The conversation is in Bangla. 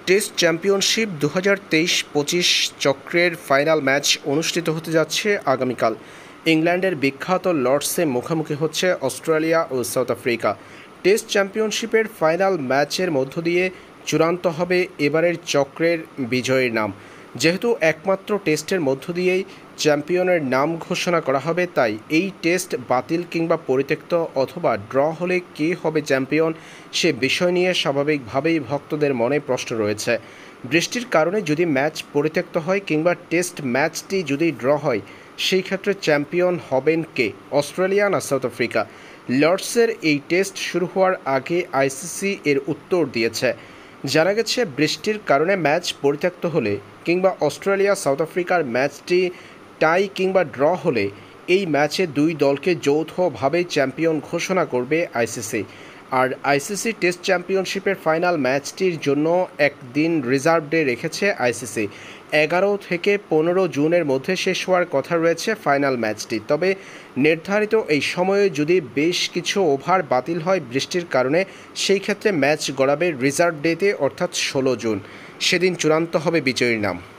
টেস্ট চ্যাম্পিয়নশিপ 2023-25 চক্রের ফাইনাল ম্যাচ অনুষ্ঠিত হতে যাচ্ছে আগামীকাল। ইংল্যান্ডের বিখ্যাত লর্ডসে মুখোমুখি হচ্ছে অস্ট্রেলিয়া ও সাউথ আফ্রিকা। টেস্ট চ্যাম্পিয়নশিপের ফাইনাল ম্যাচের মধ্য দিয়ে চূড়ান্ত হবে এবারের চক্রের বিজয়ীর নাম। যেহেতু একমাত্র টেস্টের মধ্য দিয়েই চ্যাম্পিয়নের নাম ঘোষণা করা হবে, তাই এই টেস্ট বাতিল কিংবা পরিত্যক্ত অথবা ড্র হলে কে হবে চ্যাম্পিয়ন সে বিষয় নিয়ে স্বাভাবিকভাবেই ভক্তদের মনে প্রশ্ন রয়েছে। বৃষ্টির কারণে যদি ম্যাচ পরিত্যক্ত হয় কিংবা টেস্ট ম্যাচটি যদি ড্র হয়, সেই ক্ষেত্রে চ্যাম্পিয়ন হবেন কে, অস্ট্রেলিয়া না সাউথ আফ্রিকা? লর্ডসের এই টেস্ট শুরু হওয়ার আগে আইসিসি এর উত্তর দিয়েছে। জানা গেছে, বৃষ্টির কারণে ম্যাচ পরিত্যক্ত হলে কিংবা অস্ট্রেলিয়া সাউথ আফ্রিকার ম্যাচটি টাই কিংবা ড্র হলে এই ম্যাচে দুই দলকে যৌথভাবে চ্যাম্পিয়ন ঘোষণা করবে আইসিসি। আর আইসিসি টেস্ট চ্যাম্পিয়নশিপের ফাইনাল ম্যাচটির জন্য একদিন রিজার্ভ ডে রেখেছে আইসিসি। 11 থেকে 15 জুনের মধ্যে শেষ হওয়ার কথা রয়েছে ফাইনাল ম্যাচটি। তবে নির্ধারিত এই সময়ে যদি বেশ কিছু ওভার বাতিল হয় বৃষ্টির কারণে, সেই ক্ষেত্রে ম্যাচ গড়াবে রিজার্ভ ডেতে, অর্থাৎ 16 জুন। সেদিন চূড়ান্ত হবে বিজয়ীর নাম।